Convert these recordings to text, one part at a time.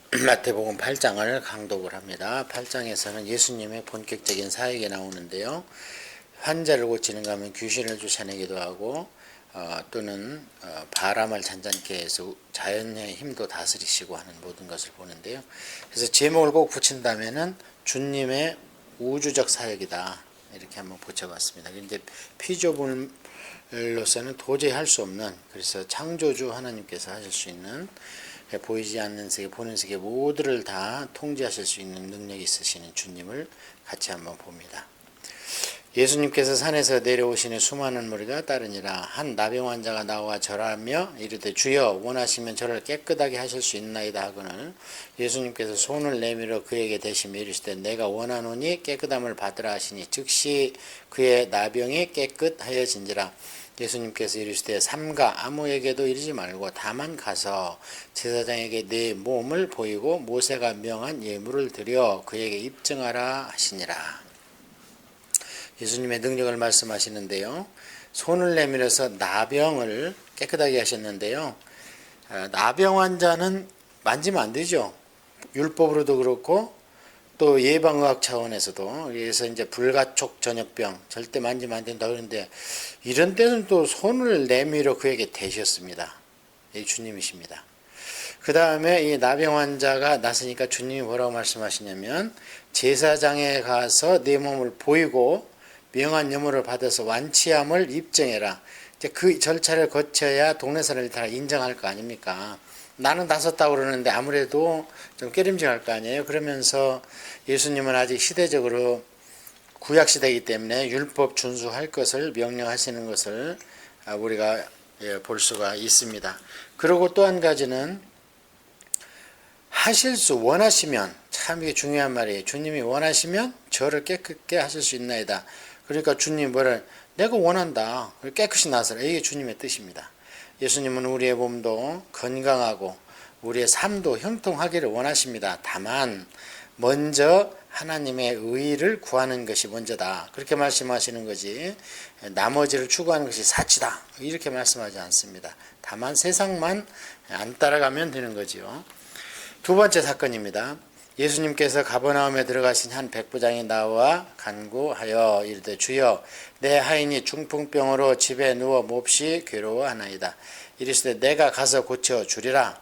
마태복음 8장을 강독을 합니다. 8장에서는 예수님의 본격적인 사역이 나오는데요. 환자를 고치는가 하면 귀신을 쫓아내기도 하고 또는 바람을 잔잔케 해서 자연의 힘도 다스리시고 하는 모든 것을 보는데요. 그래서 제목을 꼭 붙인다면은 주님의 우주적 사역이다. 이렇게 한번 붙여봤습니다. 그런데 피조물로서는 도저히 할 수 없는, 그래서 창조주 하나님께서 하실 수 있는, 보이지 않는 세계, 보는 세계 모두를 다 통제하실 수 있는 능력이 있으시는 주님을 같이 한번 봅니다. 예수님께서 산에서 내려오시는 수많은 무리가 따르니라. 한 나병 환자가 나와 절하며 이르되 주여 원하시면 저를 깨끗하게 하실 수 있나이다 하거늘 예수님께서 손을 내밀어 그에게 대시며 이르시되 내가 원하노니 깨끗함을 받으라 하시니 즉시 그의 나병이 깨끗하여진지라. 예수님께서 이르시되 삼가 아무에게도 이르지 말고 다만 가서 제사장에게 네 몸을 보이고 모세가 명한 예물을 드려 그에게 입증하라 하시니라. 예수님의 능력을 말씀하시는데요. 손을 내밀어서 나병을 깨끗하게 하셨는데요. 나병 환자는 만지면 안 되죠. 율법으로도 그렇고 또 예방의학 차원에서도. 그래서 이제 불가촉 전염병 절대 만지면 안 된다 그러는데 이런 때는 또 손을 내밀어 그에게 대셨습니다. 이 주님이십니다. 그 다음에 이 나병 환자가 났으니까 주님이 뭐라고 말씀하시냐면 제사장에 가서 네 몸을 보이고 명한 예물을 받아서 완치함을 입증해라. 이제 그 절차를 거쳐야 동네 사람들이 다 인정할 거 아닙니까? 나는 나섰다고 그러는데 아무래도 좀 깨림직할 거 아니에요. 그러면서 예수님은 아직 시대적으로 구약시대이기 때문에 율법 준수할 것을 명령하시는 것을 우리가 볼 수가 있습니다. 그리고 또 한 가지는 하실 수 원하시면, 참 이게 중요한 말이에요. 주님이 원하시면 저를 깨끗게 하실 수 있나이다. 그러니까 주님 뭐를 내가 원한다. 깨끗이 나서라. 이게 주님의 뜻입니다. 예수님은 우리의 몸도 건강하고 우리의 삶도 형통하기를 원하십니다. 다만 먼저 하나님의 의를 구하는 것이 먼저다. 그렇게 말씀하시는 거지 나머지를 추구하는 것이 사치다. 이렇게 말씀하지 않습니다. 다만 세상만 안 따라가면 되는 거지요. 두 번째 사건입니다. 예수님께서 가버나움에 들어가신 한 백부장이 나와 간구하여 이르되 주여 내 하인이 중풍병으로 집에 누워 몹시 괴로워하나이다. 이르시되 내가 가서 고쳐 주리라.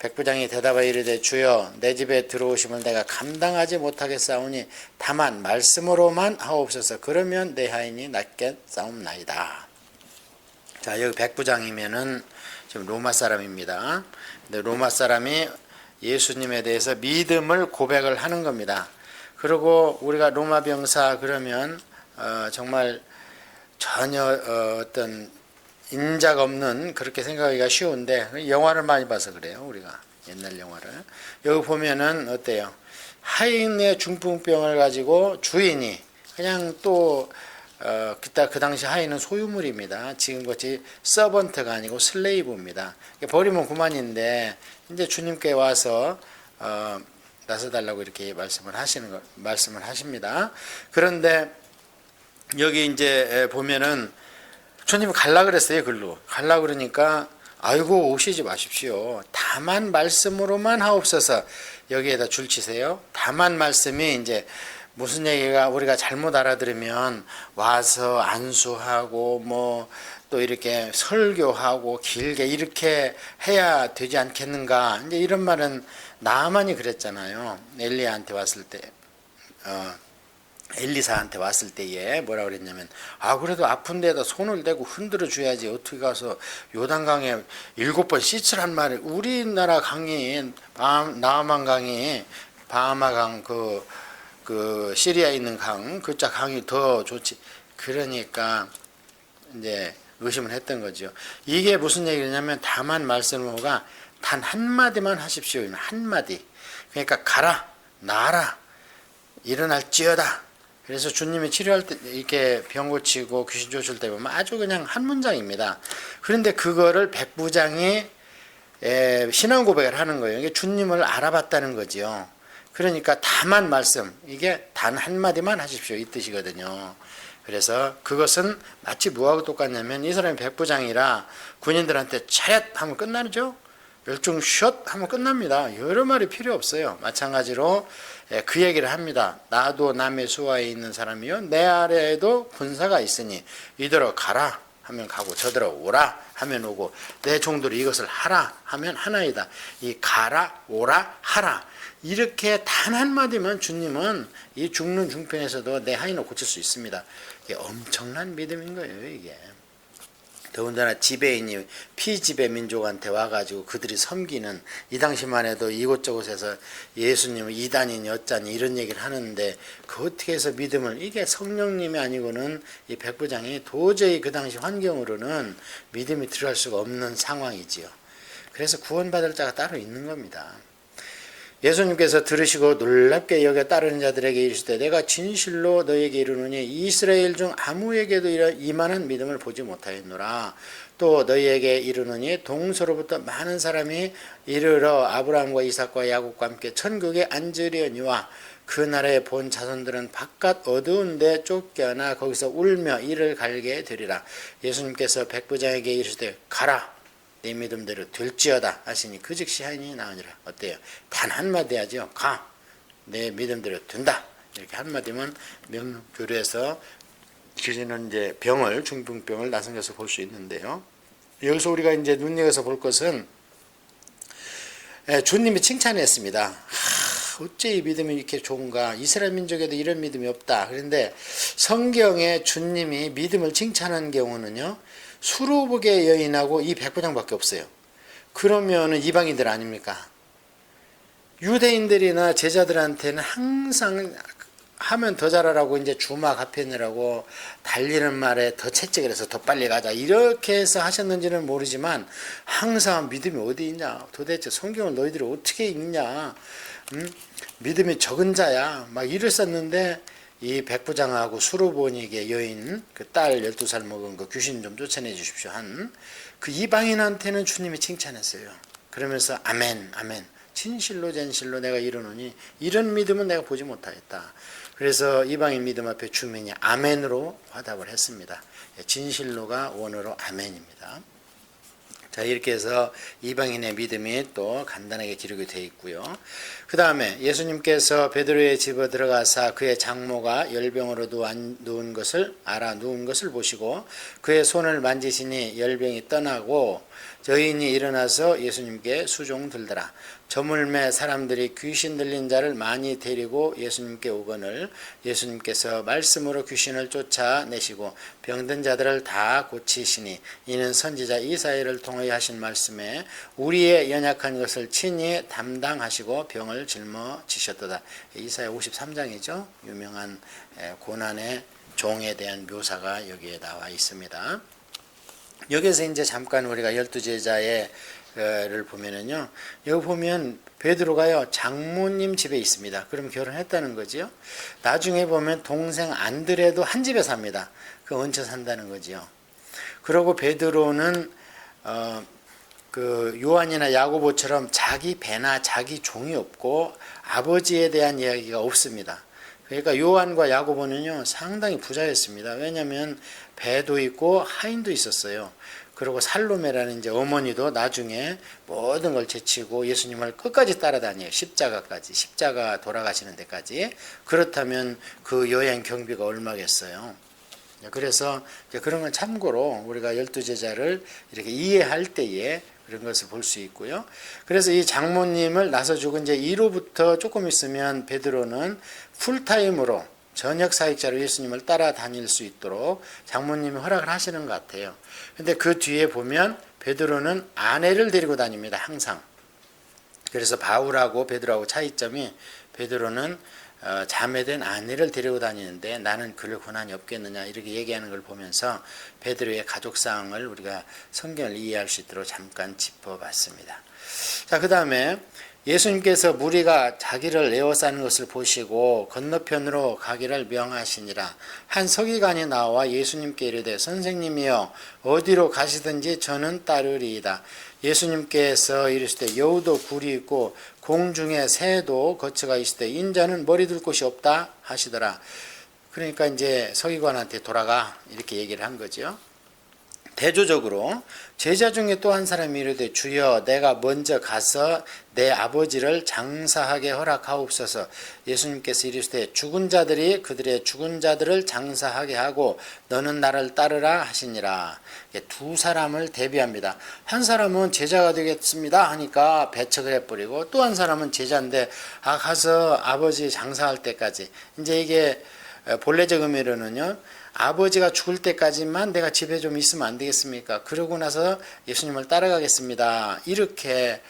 백부장이 대답하여 이르되 주여 내 집에 들어오심을 내가 감당하지 못하겠사오니 다만 말씀으로만 하옵소서. 그러면 내 하인이 낫겠사옵나이다. 자, 여기 백부장이면은 지금 로마 사람입니다. 근데 로마 사람이 예수님에 대해서 믿음을 고백을 하는 겁니다. 그리고 우리가 로마 병사 그러면 정말 전혀 어떤 인자가 없는, 그렇게 생각하기가 쉬운데 영화를 많이 봐서 그래요. 우리가 옛날 영화를. 여기 보면은 어때요? 하인의 중풍병을 가지고 주인이 그냥 또 그 당시 하인은 소유물입니다. 지금같이 서번트가 아니고 슬레이브입니다. 버리면 그만인데 이제 주님께 와서 나서달라고 이렇게 말씀을 하십니다. 그런데 여기 이제 보면은 주님이 갈라 그랬어요. 글로 갈라 그러니까 아이고 오시지 마십시오. 다만 말씀으로만 하옵소서. 여기에다 줄 치세요. 다만 말씀이 이제 무슨 얘기가 우리가 잘못 알아들으면 와서 안수하고 뭐 또 이렇게 설교하고 길게 이렇게 해야 되지 않겠는가. 이제 이런 말은 나만이 그랬잖아요. 엘리야한테 왔을 때, 엘리사한테 왔을 때에 뭐라 그랬냐면 그래도 아픈 데에다 손을 대고 흔들어 줘야지 어떻게 가서 요단강에 7번 씻으란 말이. 우리나라 강이 나아만 강이 바하마강 그 시리아에 있는 강, 그쪽 강이 더 좋지. 그러니까 이제 의심을 했던 거죠. 이게 무슨 얘기냐면 다만 말씀으로가 단 한마디만 하십시오. 한마디. 그러니까 가라, 나아라, 일어날지어다. 그래서 주님이 치료할 때 이렇게 병 고치고 귀신 쫓을 때 보면 아주 그냥 한 문장입니다. 그런데 그거를 백부장이 신앙 고백을 하는 거예요. 이게 주님을 알아봤다는 거지요. 그러니까 다만 말씀, 이게 단 한마디만 하십시오 이 뜻이거든요. 그래서 그것은 마치 뭐하고 똑같냐면 이 사람이 백부장이라 군인들한테 차렷 하면 끝나죠. 열중 숏 하면 끝납니다. 여러 말이 필요 없어요. 마찬가지로 그 얘기를 합니다. 나도 남의 수하에 있는 사람이요 내 아래에도 군사가 있으니 이대로 가라 하면 가고 저대로 오라 하면 오고 내 종들이 이것을 하라 하면 하나이다. 이 가라 오라 하라 이렇게 단 한마디면 주님은 이 죽는 중편에서도 내 하인을 고칠 수 있습니다. 이게 엄청난 믿음인 거예요. 이게 더군다나 지배인이 피지배 민족한테 와가지고 그들이 섬기는 이 당시만 해도 이곳저곳에서 예수님은 이단이니 어쩌니 이런 얘기를 하는데 그 어떻게 해서 믿음을 이게 성령님이 아니고는 이 백부장이 도저히 그 당시 환경으로는 믿음이 들어갈 수가 없는 상황이지요. 그래서 구원받을 자가 따로 있는 겁니다. 예수님께서 들으시고 놀랍게 여겨 따르는 자들에게 이르시되 내가 진실로 너에게 이르노니 이스라엘 중 아무에게도 이만한 믿음을 보지 못하였노라. 또 너희에게 이르노니 동서로부터 많은 사람이 이르러 아브라함과 이삭과 야곱과 함께 천국에 앉으려니와 그 나라에 본 자손들은 바깥 어두운 데 쫓겨나 거기서 울며 이를 갈게 되리라. 예수님께서 백부장에게 이르시되 가라 네 믿음대로 될지어다 하시니 그 즉시 하인이 나으니라. 어때요? 단 한마디 하죠. 가. 내 믿음대로 된다. 이렇게 한마디면 명교류에서 기르는 이제 병을 중풍병을 나성겨서 볼 수 있는데요. 여기서 우리가 이제 눈여겨서 볼 것은 주님이 칭찬했습니다. 어째 이 믿음이 이렇게 좋은가? 이스라엘 민족에도 이런 믿음이 없다. 그런데 성경에 주님이 믿음을 칭찬한 경우는요. 수로복의 여인하고 이 백부장밖에 없어요. 그러면은 이방인들 아닙니까? 유대인들이나 제자들한테는 항상 하면 더 잘하라고 이제 주막 합해내라고 달리는 말에 더 채찍을 해서 더 빨리 가자 이렇게 해서 하셨는지는 모르지만 항상 믿음이 어디 있냐? 도대체 성경을 너희들이 어떻게 읽냐? 믿음이 적은 자야 막 이랬었는데 이 백부장하고 수로보니게 여인 그 딸 12살 먹은 거 귀신 좀 쫓아내 주십시오 한 그 이방인한테는 주님이 칭찬했어요. 그러면서 아멘 아멘 진실로 진실로 내가 이르노니 이런 믿음은 내가 보지 못하겠다. 그래서 이방인 믿음 앞에 주민이 아멘으로 화답을 했습니다. 진실로가 원어로 아멘입니다. 자, 이렇게 해서 이방인의 믿음이 또 간단하게 기록이 되어 있고요. 그 다음에 예수님께서 베드로의 집에 들어가사 그의 장모가 열병으로 누운 것을 보시고 그의 손을 만지시니 열병이 떠나고 여인이 일어나서 예수님께 수종 들더라. 저물매 사람들이 귀신 들린 자를 많이 데리고 예수님께 오거늘 예수님께서 말씀으로 귀신을 쫓아내시고 병든 자들을 다 고치시니 이는 선지자 이사야를 통하여 하신 말씀에 우리의 연약한 것을 친히 담당하시고 병을 짊어지셨도다. 이사야 53장이죠. 유명한 고난의 종에 대한 묘사가 여기에 나와 있습니다. 여기서 이제 잠깐 우리가 12제자의 를 보면은요. 여기 보면 베드로가요. 장모님 집에 있습니다. 그럼 결혼했다는 거지요. 나중에 보면 동생 안드레도 한 집에 삽니다. 그 얹혀 산다는 거지요. 그리고 베드로는 그 요한이나 야고보처럼 자기 배나 자기 종이 없고 아버지에 대한 이야기가 없습니다. 그러니까 요한과 야고보는요. 상당히 부자였습니다. 왜냐하면 배도 있고 하인도 있었어요. 그리고 살로메라는 이제 어머니도 나중에 모든 걸 제치고 예수님을 끝까지 따라다녀요. 십자가 돌아가시는 데까지. 그렇다면 그 여행 경비가 얼마겠어요. 그래서 그런 건 참고로 우리가 12제자를 이렇게 이해할 때에 그런 것을 볼 수 있고요. 그래서 이 장모님을 나서주고 이제 이로부터 조금 있으면 베드로는 풀타임으로 저녁 사역자로 예수님을 따라다닐 수 있도록 장모님이 허락을 하시는 것 같아요. 근데 그 뒤에 보면 베드로는 아내를 데리고 다닙니다. 항상. 그래서 바울하고 베드로하고 차이점이 베드로는 자매된 아내를 데리고 다니는데 나는 그럴 권한이 없겠느냐 이렇게 얘기하는 걸 보면서 베드로의 가족상을 우리가 성경을 이해할 수 있도록 잠깐 짚어봤습니다. 자, 그 다음에 예수님께서 무리가 자기를 에워싸는 것을 보시고 건너편으로 가기를 명하시니라. 한 서기관이 나와 예수님께 이르되 선생님이여 어디로 가시든지 저는 따르리이다. 예수님께서 이르시되 여우도 굴이 있고 공중에 새도 거처가 있으되 인자는 머리 둘 곳이 없다 하시더라. 그러니까 이제 서기관한테 돌아가 이렇게 얘기를 한 거죠. 대조적으로 제자 중에 또 한 사람이 이르되 주여 내가 먼저 가서 내 아버지를 장사하게 허락하옵소서. 예수님께서 이르시되 죽은 자들이 그들의 죽은 자들을 장사하게 하고 너는 나를 따르라 하시니라. 두 사람을 대비합니다. 한 사람은 제자가 되겠습니다 하니까 배척을 해버리고, 또 한 사람은 제자인데 가서 아버지 장사할 때까지, 이제 이게 본래적 의미로는요, 아버지가 죽을 때까지만 내가 집에 좀 있으면 안 되겠습니까? 그러고 나서 예수님을 따라가겠습니다. 이렇게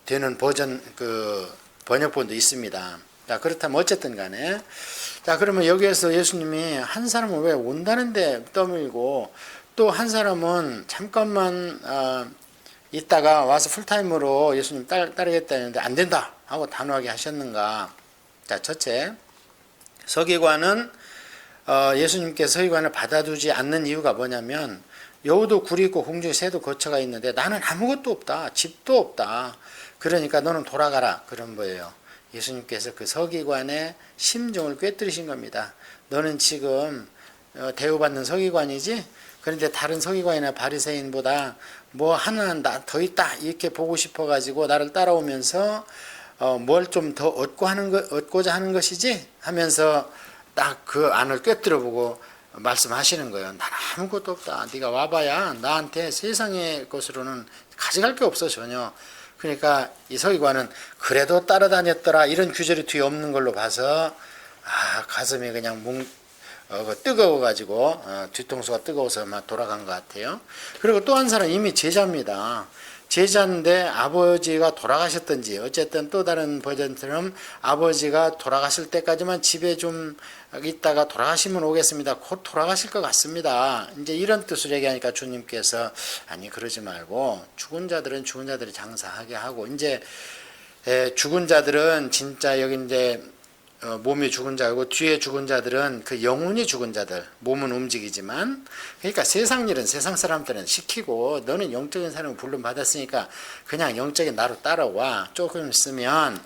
되는 버전, 번역본도 있습니다. 자, 그렇다면 어쨌든 간에, 자, 그러면 여기에서 예수님이 한 사람은 왜 온다는데 떠밀고, 또 한 사람은 잠깐만 있다가 와서 풀타임으로 예수님 따르겠다 했는데 안 된다 하고 단호하게 하셨는가? 자, 첫째, 서기관은 예수님께서 서기관을 받아두지 않는 이유가 뭐냐면, 여우도 굴이 있고 공중에 새도 거처가 있는데 나는 아무것도 없다, 집도 없다, 그러니까 너는 돌아가라, 그런 거예요. 예수님께서 그 서기관의 심정을 꿰뚫으신 겁니다. 너는 지금 대우받는 서기관이지? 그런데 다른 서기관이나 바리새인보다 뭐 하나 더 있다 이렇게 보고 싶어가지고 나를 따라오면서 뭘 좀 더 얻고자 하는 것이지? 하면서 딱 그 안을 꿰뚫어보고 말씀하시는 거예요. 난 아무것도 없다. 네가 와봐야 나한테 세상의 것으로는 가져갈 게 없어 전혀. 그러니까 이 서기관은 그래도 따라다녔더라 이런 규절이 뒤에 없는 걸로 봐서 가슴이 그냥 뜨거워가지고 뒤통수가 뜨거워서 막 돌아간 것 같아요. 그리고 또 한 사람 이미 제자입니다. 제자인데 아버지가 돌아가셨든지, 어쨌든 또 다른 버전처럼 아버지가 돌아가실 때까지만 집에 좀 있다가 돌아가시면 오겠습니다. 곧 돌아가실 것 같습니다. 이제 이런 뜻으로 얘기하니까 주님께서 아니 그러지 말고 죽은 자들은 죽은 자들이 장사하게 하고, 이제 죽은 자들은 진짜 여기 이제 몸이 죽은 자고 뒤에 죽은 자들은 그 영혼이 죽은 자들, 몸은 움직이지만, 그러니까 세상 일은 세상 사람들은 시키고 너는 영적인 사람을 불름 받았으니까 그냥 영적인 나로 따라와. 조금 있으면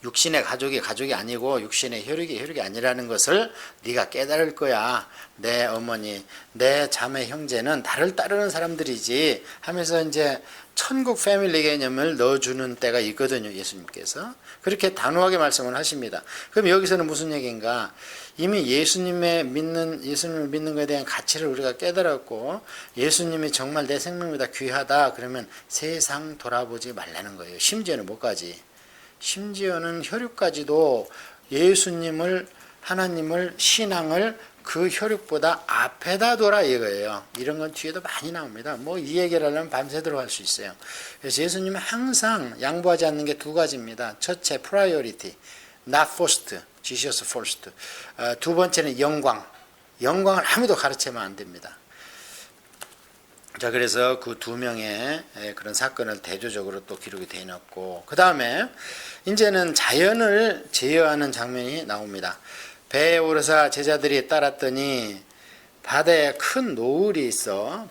육신의 가족이 아니고 육신의 혈육이 아니라는 것을 네가 깨달을 거야. 내 어머니, 내 자매 형제는 나를 따르는 사람들이지 하면서 이제 천국 패밀리 개념을 넣어주는 때가 있거든요. 예수님께서 그렇게 단호하게 말씀을 하십니다. 그럼 여기서는 무슨 얘기인가? 이미 예수님을 믿는 것에 대한 가치를 우리가 깨달았고, 예수님이 정말 내 생명보다 귀하다 그러면 세상 돌아보지 말라는 거예요. 심지어는 뭐까지? 심지어는 혈육까지도 예수님을, 하나님을, 신앙을 그 혈육보다 앞에다 둬라 이거예요. 이런 건 뒤에도 많이 나옵니다. 뭐 이 얘기를 하려면 밤새도록 할 수 있어요. 그래서 예수님은 항상 양보하지 않는 게 두 가지입니다. 첫째, priority, not first, Jesus first. 두 번째는 영광. 영광을 아무도 가르치면 안 됩니다. 자, 그래서 그 두 명의 그런 사건을 대조적으로 또 기록이 되어 있고, 그 다음에 이제는 자연을 제어하는 장면이 나옵니다. 배에 오르사 제자들이 따랐더니 바다에 큰 노을이 있어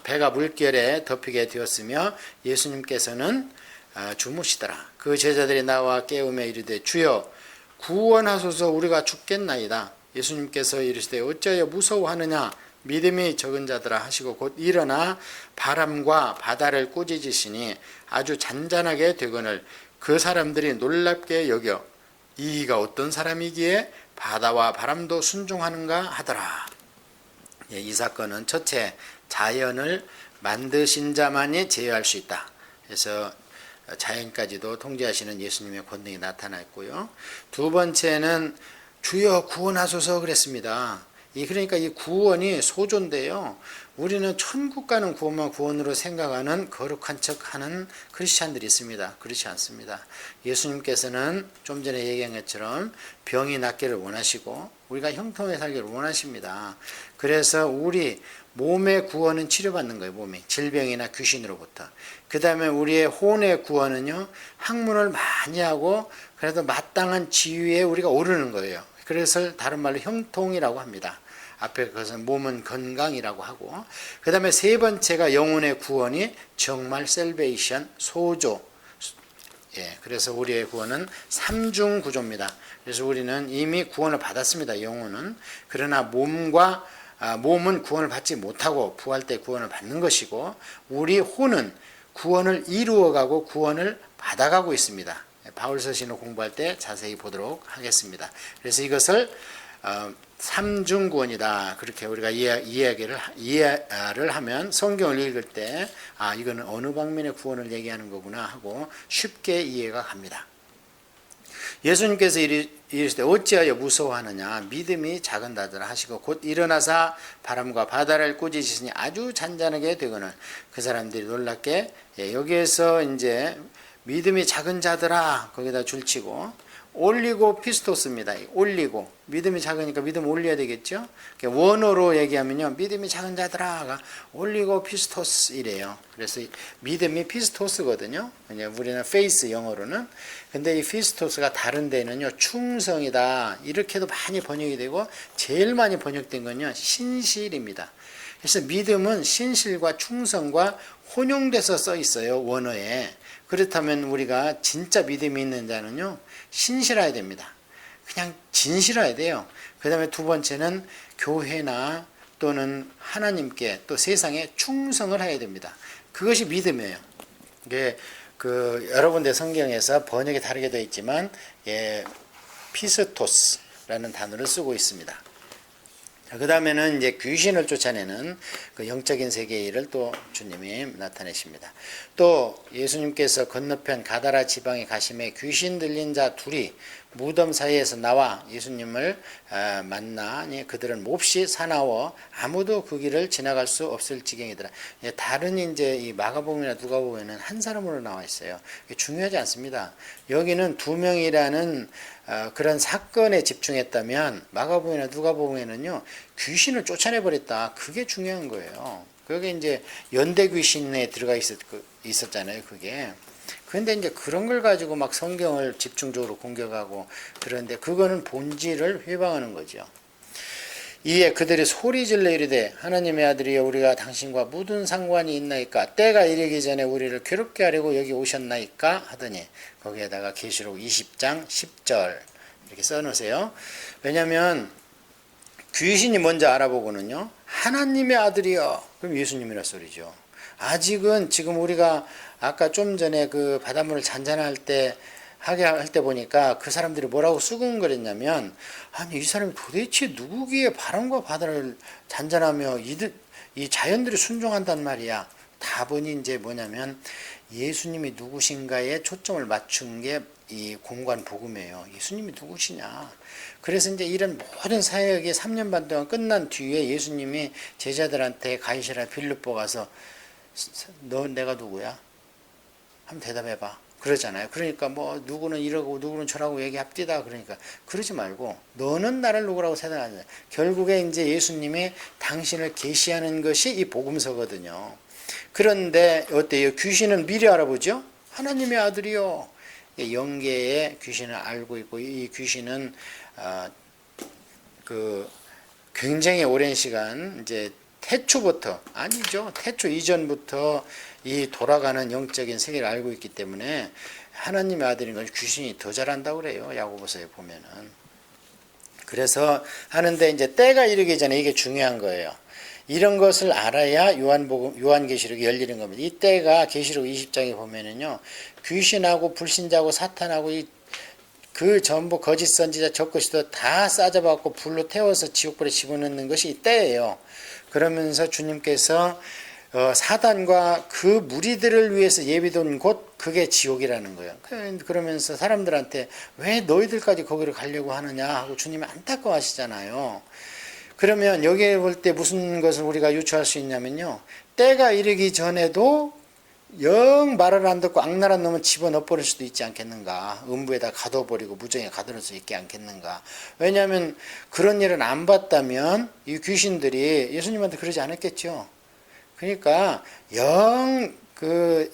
배가 물결에 덮이게 되었으며 예수님께서는 주무시더라. 그 제자들이 나와 깨우며 이르되 주여 구원하소서 우리가 죽겠나이다. 예수님께서 이르시되 어찌하여 무서워하느냐 믿음이 적은 자들아 하시고 곧 일어나 바람과 바다를 꾸짖으시니 아주 잔잔하게 되거늘 그 사람들이 놀랍게 여겨 이가 어떤 사람이기에 바다와 바람도 순종하는가 하더라. 이 사건은 첫째, 자연을 만드신 자만이 제어할 수 있다. 그래서 자연까지도 통제하시는 예수님의 권능이 나타났고요. 두 번째는 주여 구원하소서 그랬습니다. 그러니까 이 구원이 소조인데요. 우리는 천국 가는 구원만 구원으로 생각하는 거룩한 척하는 크리스찬들이 있습니다. 그렇지 않습니다. 예수님께서는 좀 전에 얘기한 것처럼 병이 낫기를 원하시고 우리가 형통하게 살기를 원하십니다. 그래서 우리 몸의 구원은 치료받는 거예요. 몸이 질병이나 귀신으로부터. 그 다음에 우리의 혼의 구원은요, 학문을 많이 하고 그래도 마땅한 지위에 우리가 오르는 거예요. 그래서 다른 말로 형통이라고 합니다. 앞에 그것은 몸은 건강이라고 하고, 그 다음에 세 번째가 영혼의 구원이 정말 셀베이션, 소조, 예, 그래서 우리의 구원은 삼중 구조입니다. 그래서 우리는 이미 구원을 받았습니다. 영혼은. 그러나 몸은 구원을 받지 못하고 부활 때 구원을 받는 것이고, 우리 혼은 구원을 이루어가고 구원을 받아가고 있습니다. 바울 서신을 공부할 때 자세히 보도록 하겠습니다. 그래서 이것을 삼중구원이다. 그렇게 우리가 이해를 하면 성경을 읽을 때 이거는 어느 방면의 구원을 얘기하는 거구나 하고 쉽게 이해가 갑니다. 예수님께서 이르시되 어찌하여 무서워하느냐, 믿음이 작은다더라 하시고 곧 일어나사 바람과 바다를 꾸짖으시니 아주 잔잔하게 되거늘 그 사람들이 놀랍게, 여기에서 이제 믿음이 작은 자들아 거기다 줄치고 올리고 피스토스입니다. 올리고, 믿음이 작으니까 믿음 올려야 되겠죠. 원어로 얘기하면요, 믿음이 작은 자들아가 올리고 피스토스 이래요. 그래서 믿음이 피스토스거든요. 우리는 페이스 영어로는. 근데 이 피스토스가 다른 데는요 충성이다 이렇게도 많이 번역이 되고, 제일 많이 번역된 건요 신실입니다. 그래서 믿음은 신실과 충성과 혼용돼서 써 있어요, 원어에. 그렇다면 우리가 진짜 믿음이 있는 자는요 신실해야 됩니다. 그냥 진실해야 돼요. 그 다음에 두 번째는 교회나 또는 하나님께 또 세상에 충성을 해야 됩니다. 그것이 믿음이에요. 이게 여러 군데 성경에서 번역이 다르게 되어 있지만 피스토스라는 단어를 쓰고 있습니다. 그 다음에는 이제 귀신을 쫓아내는 그 영적인 세계의 일을 또 주님이 나타내십니다. 또 예수님께서 건너편 가다라 지방에 가심에 귀신 들린 자 둘이 무덤 사이에서 나와 예수님을 만나니 그들은 몹시 사나워 아무도 그 길을 지나갈 수 없을 지경이더라. 다른 이제 이 마가복음이나 누가복음에는 한 사람으로 나와 있어요. 중요하지 않습니다. 여기는 두 명이라는 그런 사건에 집중했다면 마가복음이나 누가복음에는요 귀신을 쫓아내 버렸다. 그게 중요한 거예요. 그게 이제 연대 귀신에 들어가 있었잖아요. 그게. 그런데 이제 그런 걸 가지고 막 성경을 집중적으로 공격하고 그런데 그거는 본질을 회방하는 거죠. 이에 그들이 소리질러 이르되 하나님의 아들이여 우리가 당신과 무슨 상관이 있나이까, 때가 이르기 전에 우리를 괴롭게 하려고 여기 오셨나이까 하더니, 거기에다가 계시록 20장 10절 이렇게 써놓으세요. 왜냐하면 귀신이 먼저 알아보고는요 하나님의 아들이여, 그럼 예수님이라 소리죠. 아직은 지금 우리가 아까 좀 전에 그 바닷물을 잔잔할 때 하게 할 때 보니까 그 사람들이 뭐라고 수군거렸냐면, 아니 이 사람이 도대체 누구기에 바람과 바다를 잔잔하며 이 자연들이 순종한단 말이야. 답은 이제 뭐냐면 예수님이 누구신가에 초점을 맞춘 게 이 공관 복음이에요. 예수님이 누구시냐. 그래서 이제 이런 모든 사역이 3년 반 동안 끝난 뒤에 예수님이 제자들한테 가이사랴 빌립보 가서 너 내가 누구야? 한번 대답해봐. 그러잖아요. 그러니까 뭐 누구는 이러고 누구는 저라고 얘기합디다. 그러니까 그러지 말고 너는 나를 누구라고 생각하냐. 결국에 이제 예수님이 당신을 계시하는 것이 이 복음서거든요. 그런데 어때요? 귀신은 미리 알아보죠. 하나님의 아들이요. 영계의 귀신을 알고 있고, 이 귀신은 굉장히 오랜 시간 이제 태초부터, 아니죠, 태초 이전부터 이 돌아가는 영적인 세계를 알고 있기 때문에 하나님의 아들인 건 귀신이 더 잘한다고 그래요. 야고보서에 보면은. 그래서 하는데 이제 때가 이르기 전에 이게 중요한 거예요. 이런 것을 알아야 요한계시록이 열리는 겁니다. 이 때가 계시록 20장에 보면은요, 귀신하고 불신자하고 사탄하고 그 전부 거짓 선지자 적그리스도 다 싸잡아갖고 불로 태워서 지옥불에 집어넣는 것이 이 때예요. 그러면서 주님께서 사단과 그 무리들을 위해서 예비된 곳, 그게 지옥이라는 거예요. 그러면서 사람들한테 왜 너희들까지 거기를 가려고 하느냐 하고 주님이 안타까워하시잖아요. 그러면 여기에 볼 때 무슨 것을 우리가 유추할 수 있냐면요, 때가 이르기 전에도 영 말을 안 듣고 악랄한 놈은 집어넣어 버릴 수도 있지 않겠는가. 음부에다 가둬버리고 무정에 가둬놓을 수 있지 않겠는가. 왜냐하면 그런 일은 안 봤다면 이 귀신들이 예수님한테 그러지 않았겠죠. 그러니까 영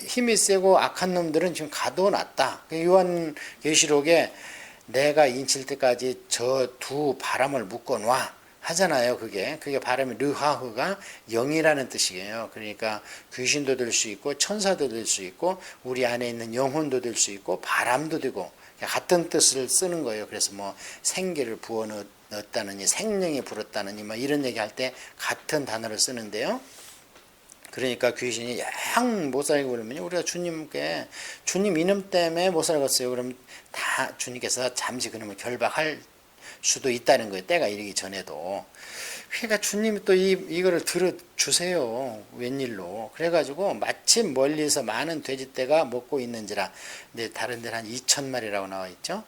힘이 세고 악한 놈들은 지금 가둬놨다. 요한계시록에 내가 인칠 때까지 저 두 바람을 묶어놔. 하잖아요. 그게 발음이 르하흐가 영이라는 뜻이에요. 그러니까 귀신도 될 수 있고 천사도 될 수 있고 우리 안에 있는 영혼도 될 수 있고 바람도 되고 같은 뜻을 쓰는 거예요. 그래서 뭐 생기를 부어 넣었다느니 생명이 불었다느니 뭐 이런 얘기할 때 같은 단어를 쓰는데요. 그러니까 귀신이 영 못 살게 그러면 우리가 주님께 주님 이름 때문에 못 살겠어요. 그럼 다 주님께서 잠시 그러면 결박할 수도 있다는 거예요. 때가 이르기 전에도. 그러니까 주님이 또 이거를 들어주세요. 웬일로. 그래가지고 마침 멀리서 많은 돼지떼가 먹고 있는지라. 근데 다른 데는 한 2,000마리라고 나와 있죠.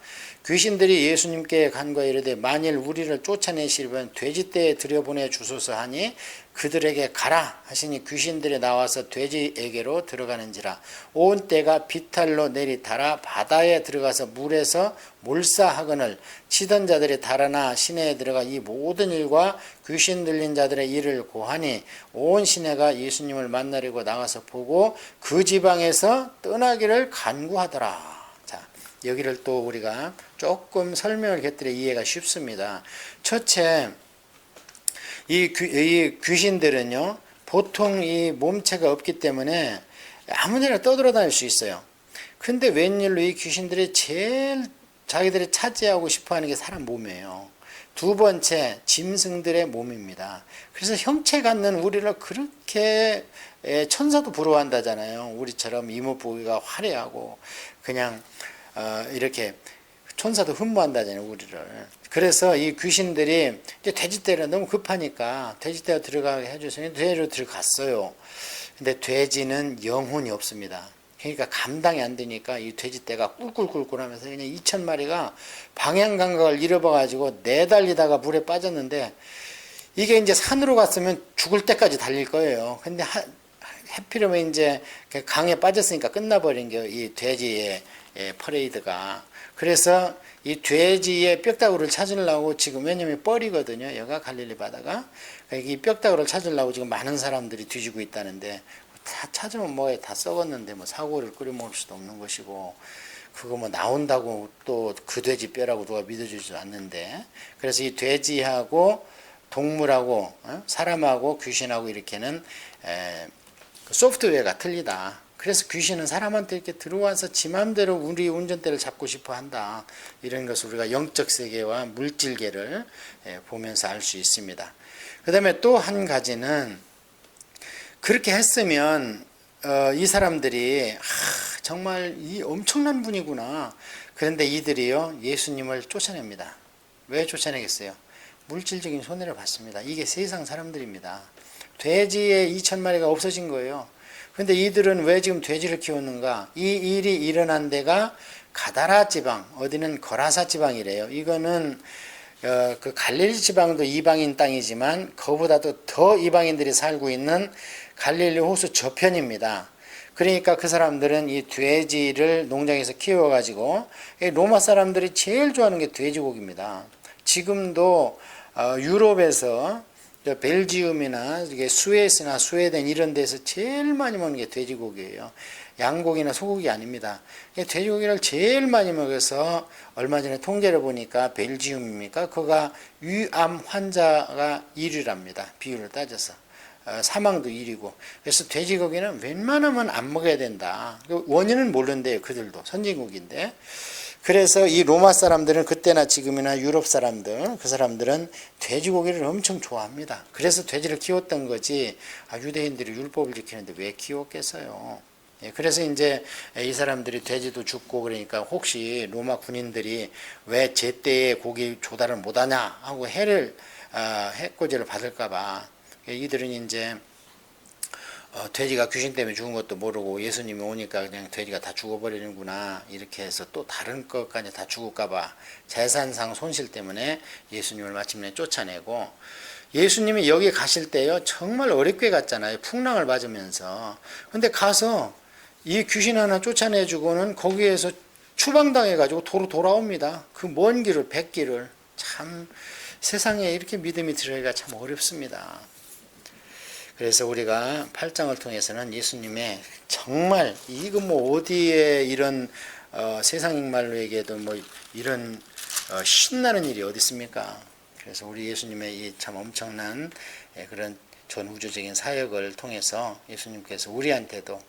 귀신들이 예수님께 간과 이르되 만일 우리를 쫓아내시려면 돼지떼에 들여보내 주소서 하니 그들에게 가라 하시니 귀신들이 나와서 돼지에게로 들어가는지라. 온 떼가 비탈로 내리달아 바다에 들어가서 물에서 몰사하거늘 치던 자들이 달아나 시내에 들어가 이 모든 일과 귀신 들린 자들의 일을 고하니 온 시내가 예수님을 만나려고 나가서 보고 그 지방에서 떠나기를 간구하더라. 자, 여기를 또 우리가 조금 설명을 곁들여 이해가 쉽습니다. 첫째, 이 귀신들은요, 보통 이 몸체가 없기 때문에 아무데나 떠돌아다닐 수 있어요. 근데 웬일로 이 귀신들이 제일 자기들이 차지하고 싶어 하는 게 사람 몸이에요. 두 번째, 짐승들의 몸입니다. 그래서 형체 갖는 우리를 그렇게 천사도 부러워한다잖아요. 우리처럼 이목보기가 화려하고 그냥 이렇게 천사도 흠모한다잖아요, 우리를. 그래서 이 귀신들이 이제 돼지떼가 너무 급하니까 돼지떼가 들어가게 해주세요. 돼지로 들어갔어요. 근데 돼지는 영혼이 없습니다. 그러니까 감당이 안 되니까 이 돼지떼가 꿀꿀꿀꿀 하면서 그냥 2,000마리가 방향 감각을 잃어버가지고 내달리다가 물에 빠졌는데 이게 이제 산으로 갔으면 죽을 때까지 달릴 거예요. 근데 해피름에 이제 강에 빠졌으니까 끝나버린 게 이 돼지의 퍼레이드가. 그래서 이 돼지의 뼈다구를 찾으려고 지금 왜냐면 뻘이거든요. 여가 갈릴리 바다가. 이 뼈다구를 찾으려고 지금 많은 사람들이 뒤지고 있다는데 다 찾으면 뭐에 다 썩었는데 뭐 사고를 끓여 먹을 수도 없는 것이고 그거 뭐 나온다고 또 그 돼지 뼈라고 누가 믿어주지도 않는데 그래서 이 돼지하고 동물하고 사람하고 귀신하고 이렇게는 소프트웨어가 틀리다. 그래서 귀신은 사람한테 이렇게 들어와서 지 맘대로 우리 운전대를 잡고 싶어 한다. 이런 것을 우리가 영적 세계와 물질계를 보면서 알 수 있습니다. 그 다음에 또 한 가지는 그렇게 했으면 이 사람들이 정말 이 엄청난 분이구나. 그런데 이들이요 예수님을 쫓아냅니다. 왜 쫓아내겠어요? 물질적인 손해를 받습니다. 이게 세상 사람들입니다. 돼지의 2,000마리가 없어진 거예요. 그런데 이들은 왜 지금 돼지를 키웠는가? 이 일이 일어난 데가 가다라 지방, 어디는 거라사 지방이래요. 이거는 그 갈릴리 지방도 이방인 땅이지만 그보다도 더 이방인들이 살고 있는 갈릴리 호수 저편입니다. 그러니까 그 사람들은 이 돼지를 농장에서 키워가지고 로마 사람들이 제일 좋아하는 게 돼지고기입니다. 지금도 유럽에서 벨지움이나 스웨스나 스웨덴 이런 데서 제일 많이 먹는 게 돼지고기예요. 양고기나 소고기 아닙니다. 돼지고기를 제일 많이 먹어서 얼마 전에 통계를 보니까 벨지움입니까? 그가 위암 환자가 1위랍니다. 비율을 따져서. 사망도 1위고. 그래서 돼지고기는 웬만하면 안 먹어야 된다. 원인은 모른대요. 그들도. 선진국인데. 그래서 이 로마 사람들은 그때나 지금이나 유럽 사람들, 그 사람들은 돼지고기를 엄청 좋아합니다. 그래서 돼지를 키웠던 거지, 유대인들이 율법을 지키는데 왜 키웠겠어요? 그래서 이제 이 사람들이 돼지도 죽고 그러니까 혹시 로마 군인들이 왜 제때에 고기 조달을 못하냐 하고 해코지를 받을까봐 이들은 이제 돼지가 귀신 때문에 죽은 것도 모르고 예수님이 오니까 그냥 돼지가 다 죽어버리는구나 이렇게 해서 또 다른 것까지 다 죽을까봐 재산상 손실 때문에 예수님을 마침내 쫓아내고 예수님이 여기 가실 때요 정말 어렵게 갔잖아요. 풍랑을 맞으면서. 근데 가서 이 귀신 하나 쫓아내주고는 거기에서 추방당해가지고 도로 돌아옵니다. 그 먼 길을 100길을. 참 세상에 이렇게 믿음이 들어가기가 참 어렵습니다. 그래서 우리가 8장을 통해서는 예수님의 정말 이거 뭐 어디에 이런 세상 말로 얘기해도 뭐 이런 신나는 일이 어디 있습니까? 그래서 우리 예수님의 이 참 엄청난 그런 전 우주적인 사역을 통해서 예수님께서 우리한테도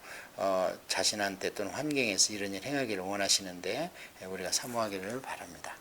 자신한테 또는 환경에서 이런 일 행하기를 원하시는데 우리가 사모하기를 바랍니다.